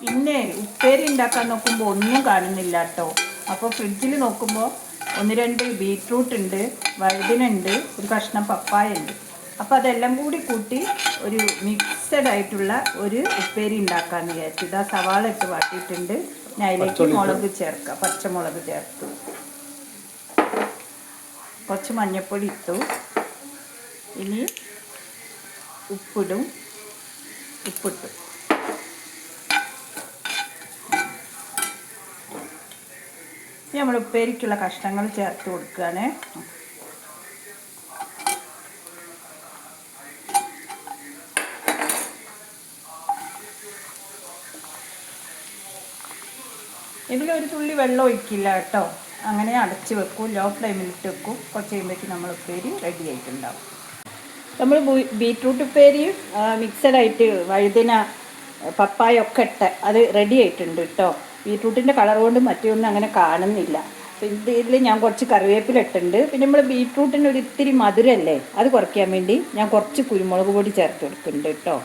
പിന്നെ ഉപ്പേരി ഉണ്ടാക്കാൻ നോക്കുമ്പോൾ ഒന്നും കാണുന്നില്ല കേട്ടോ. അപ്പോൾ ഫ്രിഡ്ജിൽ നോക്കുമ്പോൾ 1-2 ബീറ്റ്റൂട്ട് ഉണ്ട്, വഴുതനുണ്ട്, ഒരു കഷ്ണം പപ്പായ ഉണ്ട്. അപ്പോൾ അതെല്ലാം കൂടി കൂട്ടി ഒരു മിക്സഡ് ആയിട്ടുള്ള ഒരു ഉപ്പേരി ഉണ്ടാക്കാമെന്ന് വിചാരിച്ചു. ഇതാ സവാള ഇട്ട് വാട്ടിയിട്ടുണ്ട്. ഞാൻ അതിലേക്ക് മുളക് ചേർക്കാം, പച്ചമുളക് ചേർത്തു, കുറച്ച് മഞ്ഞൾപ്പൊടി ഇട്ടു. ഇനി ഉപ്പിട്ടു. ഇനി നമ്മൾ ഉപ്പേരിക്കുള്ള കഷ്ണങ്ങൾ ചേർത്ത് കൊടുക്കുകയാണ്. ഇതിലൊരു തുള്ളി വെള്ളം ഒഴിക്കില്ല കേട്ടോ. അങ്ങനെ അടച്ച് വെക്കും, ലോ ഫ്ലെയിമിലിട്ട് വെക്കും. കുറച്ച് കഴിയുമ്പോഴേക്കും നമ്മൾ ഉപ്പേരി റെഡി ആയിട്ടുണ്ടാവും. നമ്മൾ ബീറ്റ്റൂട്ട് ഉപ്പേരി മിക്സഡായിട്ട് വഴുതന പപ്പായ ഒക്കെ ഇട്ട് അത് റെഡി ആയിട്ടുണ്ട് കേട്ടോ. ബീറ്റ്റൂട്ടിൻ്റെ കളർ കൊണ്ട് മറ്റൊന്നും അങ്ങനെ കാണുന്നില്ല. ഇതിൽ ഞാൻ കുറച്ച് കറിവേപ്പില ഇട്ടുണ്ട്. പിന്നെ നമ്മൾ ബീറ്റ്റൂട്ടിന് ഒരു ഇത്തിരി മധുരമല്ലേ, അത് കുറയ്ക്കാൻ വേണ്ടി ഞാൻ കുറച്ച് കുരുമുളക് പൊടി ചേർത്ത് കൊടുക്കുന്നുണ്ട് കേട്ടോ.